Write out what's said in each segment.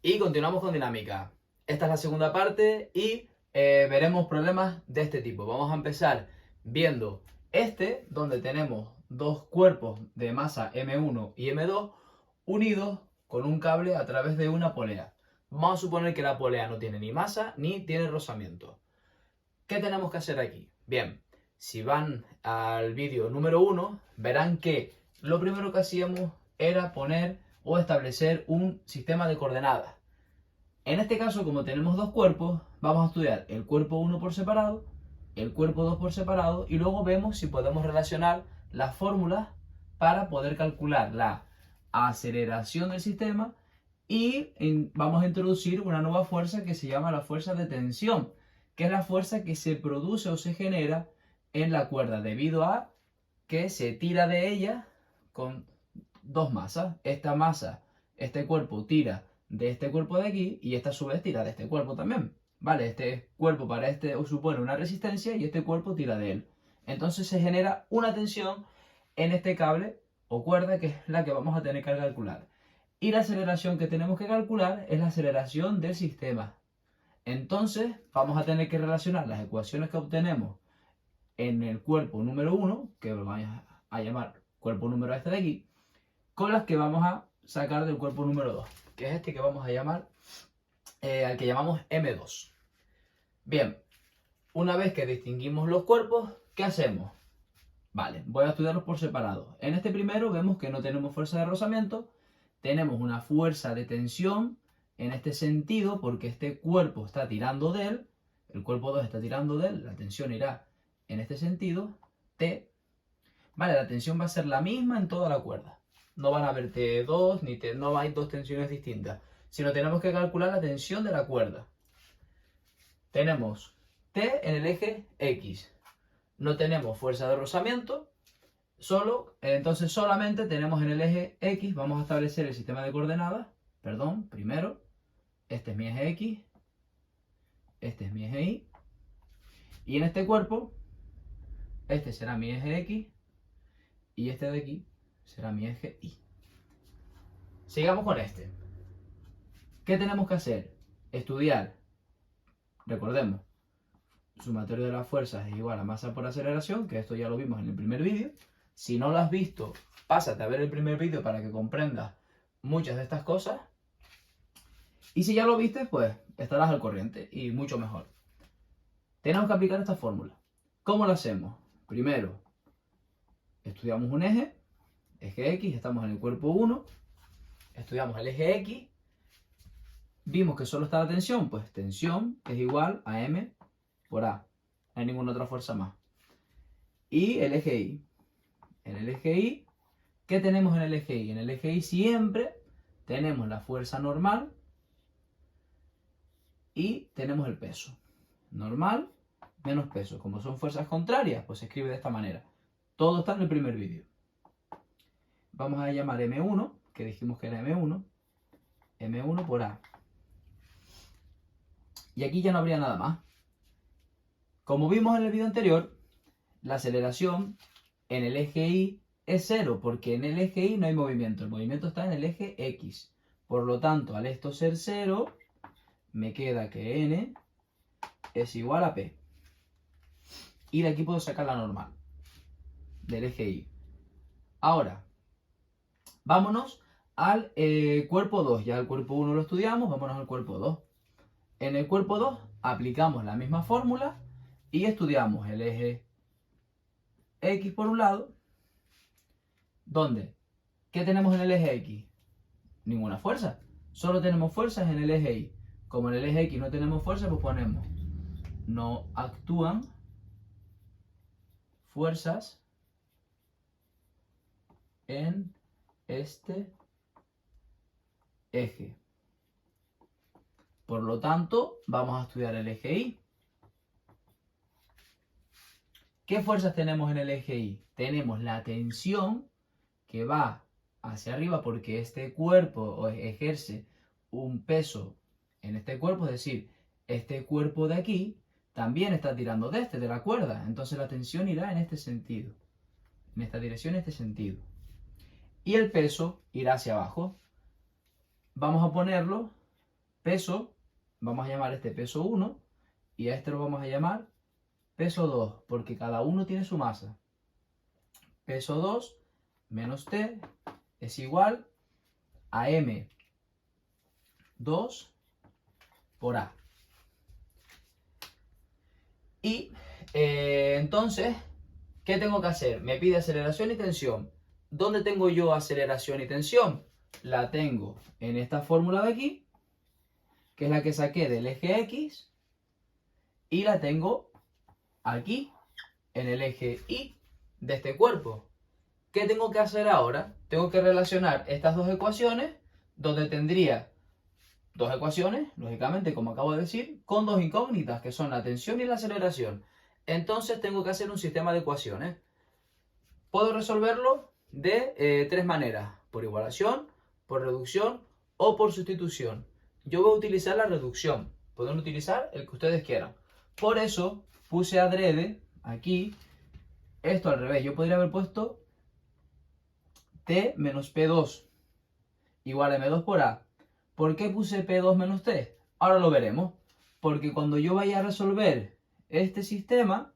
Y continuamos con dinámica. Esta es la segunda parte y veremos problemas de este tipo. Vamos a empezar viendo donde tenemos dos cuerpos de masa M1 y M2 unidos con un cable a través de una polea. Vamos a suponer que la polea no tiene ni masa ni tiene rozamiento. ¿Qué tenemos que hacer aquí? Bien, si van al vídeo número 1, verán que lo primero que hacíamos era poner o establecer un sistema de coordenadas. En este caso, como tenemos dos cuerpos, vamos a estudiar el cuerpo 1 por separado, el cuerpo 2 por separado, y luego vemos si podemos relacionar las fórmulas para poder calcular la aceleración del sistema y vamos a introducir una nueva fuerza que se llama la fuerza de tensión, que es la fuerza que se produce o se genera en la cuerda debido a que se tira de ella con dos masas. Esta masa, este cuerpo tira de este cuerpo de aquí y esta a su vez tira de este cuerpo también. ¿Vale? Este cuerpo para este supone una resistencia y este cuerpo tira de él. Entonces se genera una tensión en este cable o cuerda que es la que vamos a tener que calcular. Y la aceleración que tenemos que calcular es la aceleración del sistema. Entonces vamos a tener que relacionar las ecuaciones que obtenemos en el cuerpo número 1, que lo vamos a llamar cuerpo número este de aquí, con las que vamos a sacar del cuerpo número 2, que es este que vamos a llamar, al que llamamos M2. Bien, una vez que distinguimos los cuerpos, ¿qué hacemos? Vale, voy a estudiarlos por separado. En este primero vemos que no tenemos fuerza de rozamiento, tenemos una fuerza de tensión en este sentido porque este cuerpo está tirando de él, el cuerpo 2 está tirando de él, la tensión irá en este sentido, T. Vale, la tensión va a ser la misma en toda la cuerda. No van a haber T2, ni no hay dos tensiones distintas, sino tenemos que calcular la tensión de la cuerda. Tenemos T en el eje X. No tenemos fuerza de rozamiento, entonces solamente tenemos en el eje X, vamos a establecer el sistema de coordenadas, primero, este es mi eje X, este es mi eje Y, y en este cuerpo, este será mi eje X, y este de aquí será mi eje Y. Sigamos con este. ¿Qué tenemos que hacer? Estudiar, recordemos, sumatorio de las fuerzas es igual a masa por aceleración, que esto ya lo vimos en el primer vídeo. Si no lo has visto, pásate a ver el primer vídeo para que comprendas muchas de estas cosas. Y si ya lo viste, pues estarás al corriente y mucho mejor. Tenemos que aplicar esta fórmula. ¿Cómo lo hacemos? Primero, estudiamos un eje X, estamos en el cuerpo 1, estudiamos el eje X, vimos que solo está la tensión, pues tensión es igual a M por A, no hay ninguna otra fuerza más. Y el eje Y. En el eje Y, ¿qué tenemos en el eje Y? En el eje Y siempre tenemos la fuerza normal y tenemos el peso. Normal menos peso. Como son fuerzas contrarias, pues se escribe de esta manera. Todo está en el primer vídeo. Vamos a llamar M1, que dijimos que era M1, M1 por A. Y aquí ya no habría nada más. Como vimos en el vídeo anterior, la aceleración en el eje Y es 0, porque en el eje Y no hay movimiento. El movimiento está en el eje X. Por lo tanto, al esto ser 0, me queda que N es igual a P. Y de aquí puedo sacar la normal del eje Y. Ahora, vámonos al cuerpo 2. Ya el cuerpo 1 lo estudiamos, vámonos al cuerpo 2. En el cuerpo 2 aplicamos la misma fórmula y estudiamos el eje X por un lado, donde, ¿qué tenemos en el eje X? Ninguna fuerza. Solo tenemos fuerzas en el eje Y. Como en el eje X no tenemos fuerza, pues ponemos no actúan fuerzas en este eje. Por lo tanto, vamos a estudiar el eje Y. ¿Qué fuerzas tenemos en el eje Y? Tenemos la tensión que va hacia arriba porque este cuerpo ejerce un peso en este cuerpo, es decir, este cuerpo de aquí también está tirando de la cuerda. Entonces la tensión irá en este sentido, en esta dirección, en este sentido. Y el peso irá hacia abajo. Vamos a ponerlo peso, vamos a llamar este peso 1 y a este lo vamos a llamar peso 2, porque cada uno tiene su masa. Peso 2 menos T es igual a M2 por A. Y entonces, ¿qué tengo que hacer? Me pide aceleración y tensión. ¿Dónde tengo yo aceleración y tensión? La tengo en esta fórmula de aquí, que es la que saqué del eje X, y la tengo aquí, en el eje Y de este cuerpo. ¿Qué tengo que hacer ahora? Tengo que relacionar estas dos ecuaciones, donde tendría dos ecuaciones, lógicamente, como acabo de decir, con dos incógnitas, que son la tensión y la aceleración. Entonces tengo que hacer un sistema de ecuaciones. Puedo resolverlo de tres maneras: por igualación, por reducción o por sustitución. Yo voy a utilizar la reducción. Pueden utilizar el que ustedes quieran. Por eso puse adrede aquí esto al revés. Yo podría haber puesto T menos P2 igual a M2 por A. ¿Por qué puse P2 menos T? Ahora lo veremos. Porque cuando yo vaya a resolver este sistema,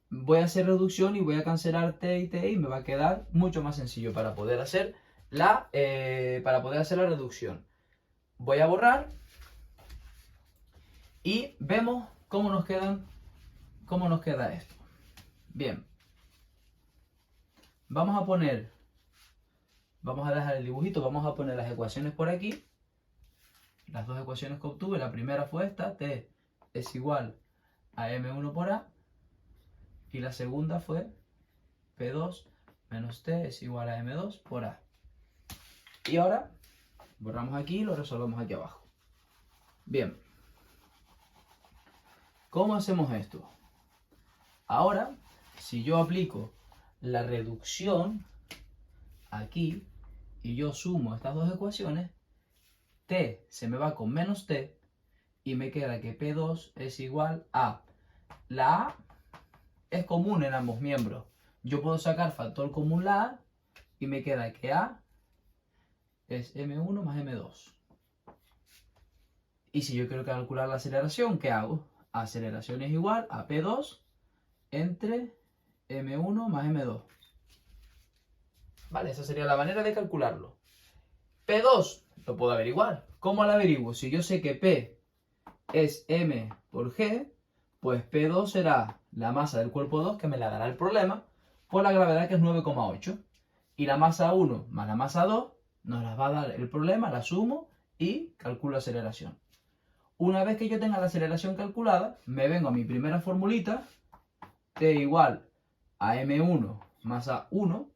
voy a hacer reducción y voy a cancelar T y T y me va a quedar mucho más sencillo para poder hacer la reducción. Voy a borrar y vemos cómo nos queda esto. Bien. Vamos a dejar el dibujito, vamos a poner las ecuaciones por aquí. Las dos ecuaciones que obtuve, la primera fue esta, T es igual a M1 por A. Y la segunda fue P2 menos T es igual a M2 por A. Y ahora borramos aquí y lo resolvemos aquí abajo. Bien. ¿Cómo hacemos esto? Ahora, si yo aplico la reducción aquí y yo sumo estas dos ecuaciones, T se me va con menos T y me queda que P2 es igual a... La A es común en ambos miembros. Yo puedo sacar factor común la A y me queda que A es M1 más M2. Y si yo quiero calcular la aceleración, ¿qué hago? Aceleración es igual a P2 entre M1 más M2. Vale, esa sería la manera de calcularlo. P2 lo puedo averiguar. ¿Cómo lo averiguo? Si yo sé que P es M por G, pues P2 será la masa del cuerpo 2, que me la dará el problema, por la gravedad, que es 9,8. Y la masa 1 más la masa 2 nos las va a dar el problema, la sumo y calculo aceleración. Una vez que yo tenga la aceleración calculada, me vengo a mi primera formulita, T igual a M1 más A1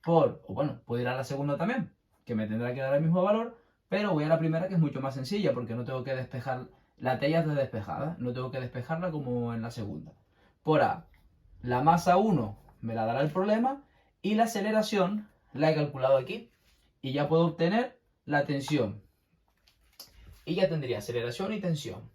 puedo ir a la segunda también, que me tendrá que dar el mismo valor, pero voy a la primera, que es mucho más sencilla, porque no tengo que despejar, la T ya está despejada, no tengo que despejarla como en la segunda. Por A, la masa 1 me la dará el problema, y la aceleración la he calculado aquí, y ya puedo obtener la tensión. Y ya tendría aceleración y tensión.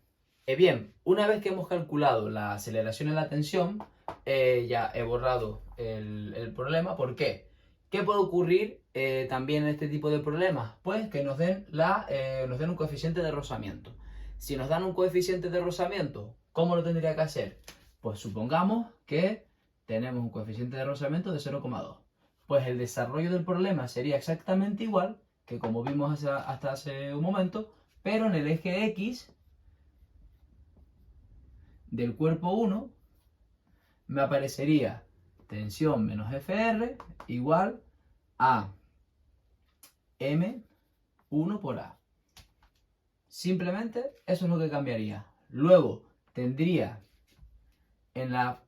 Bien, una vez que hemos calculado la aceleración y la tensión, ya he borrado el problema. ¿Por qué? ¿Qué puede ocurrir también en este tipo de problemas? Pues que nos den un coeficiente de rozamiento. Si nos dan un coeficiente de rozamiento, ¿cómo lo tendría que hacer? Pues supongamos que tenemos un coeficiente de rozamiento de 0,2. Pues el desarrollo del problema sería exactamente igual que como vimos hasta hace un momento, pero en el eje X del cuerpo 1 me aparecería tensión menos FR igual a M1 por A. Simplemente eso es lo que cambiaría. Luego tendría en la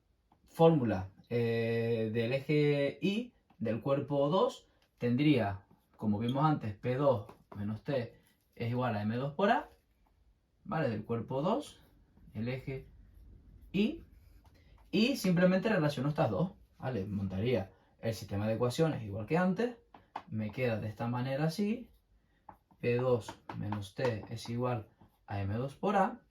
fórmula del eje Y del cuerpo 2, tendría, como vimos antes, P2 menos T es igual a M2 por A, ¿vale? Del cuerpo 2, el eje Y simplemente relaciono estas dos, ¿vale? Montaría el sistema de ecuaciones igual que antes, me queda de esta manera así, P2 menos T es igual a M2 por A,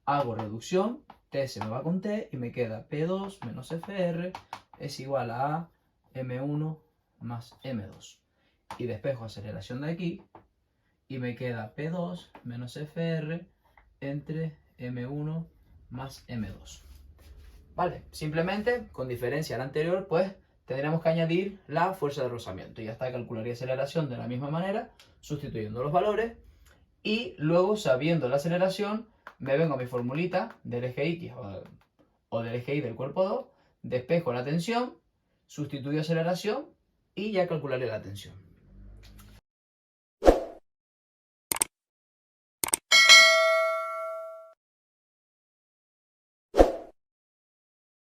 hago reducción, T se me va con T y me queda P2 menos FR es igual a M1 más M2. Y despejo aceleración de aquí y me queda P2 menos FR entre M1 más M2. Vale, simplemente con diferencia al anterior, pues tendremos que añadir la fuerza de rozamiento. Y ya está, calcularía aceleración de la misma manera, sustituyendo los valores. Y luego, sabiendo la aceleración, me vengo a mi formulita del eje X o del eje Y del cuerpo 2, despejo la tensión, sustituyo aceleración y ya calcularé la tensión.